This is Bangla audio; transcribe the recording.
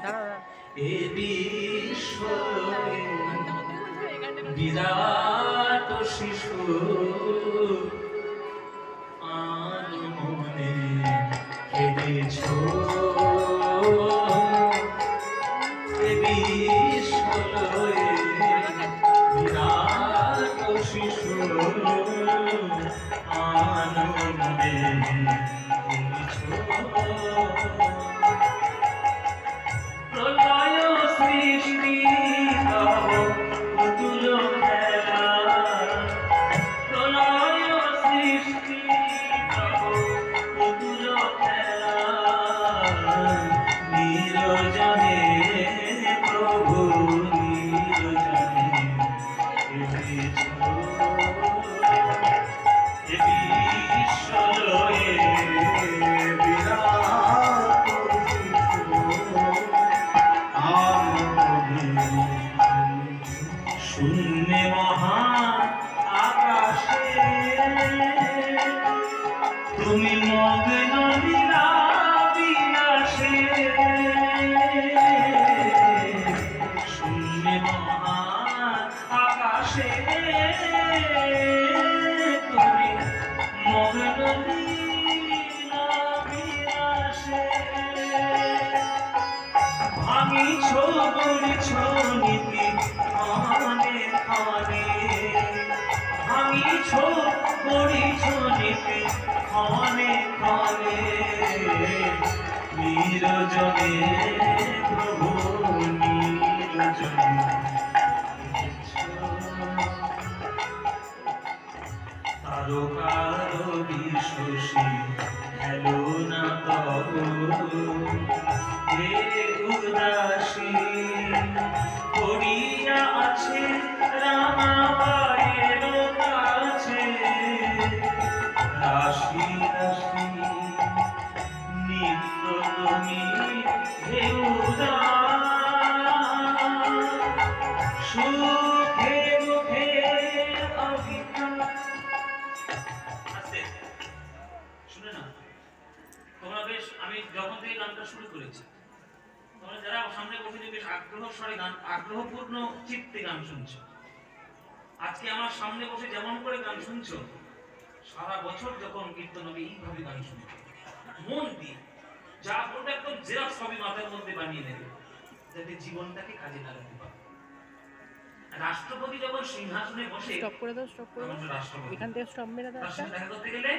এ বিশ্বয়ে বিরাট শিশু আনমনে কেঁদেছ, এ বিশ্বয়ে বিরাট শিশু আনন্দে প্রলয় সৃষ্টি তব পুতুল খেলা, প্রলয় সৃষ্টি তব পুতুল খেলা, নিরজনে প্রভু নিরজনে এসেছ, এ বিশ্বলয়ে বিরাট শূন্যে মহান আকাশে তুমি মগ্ন লীলা বিলাসে, শূন্যে মহান আকাশে তুমি মগ্ন লীলা বিলাসে, ভাঙিছ গড়িছ নীতি খানে খানে, ভাঙিছ গড়িছ নীতি খানে খানে, নিরজনে প্রভু নিরজনে তারকার বিশ্বসী হেলো না তব হে উদাসী, পড়িয়া আছে রামাবাইয়ের কাছে রাশি রাশি নিত্য তুমি হে উদাস, সুখে মুখে অভিজ্ঞান। শুনে না তোমরা বেশ, আমি যখন থেকে গানটা শুরু করেছি তোমরা যারা সামনে বসে বেশ আগ্রহ স্বরে গান, আগ্রহপূর্ণ চিত্তে গান শুনছো। আজকে আমার সামনে বসে যেমন করে গান শুনছো, সারা বছর যখন কীর্তন হবে এইভাবে গান শুনছো মন দিয়ে, যা ওটা একদম জেরক্স হবে মাথার মধ্যে বানিয়ে নেবে, যাতে জীবনটাকে কাজে লাগাতে পারো। রাষ্ট্রপতি যখন সিংহাসনে বসে, স্টপ করে দাও, স্টপ করে দাও, এখান থেকে স্টপ মেরে দাও। তার সাথে দেখা করতে গেলে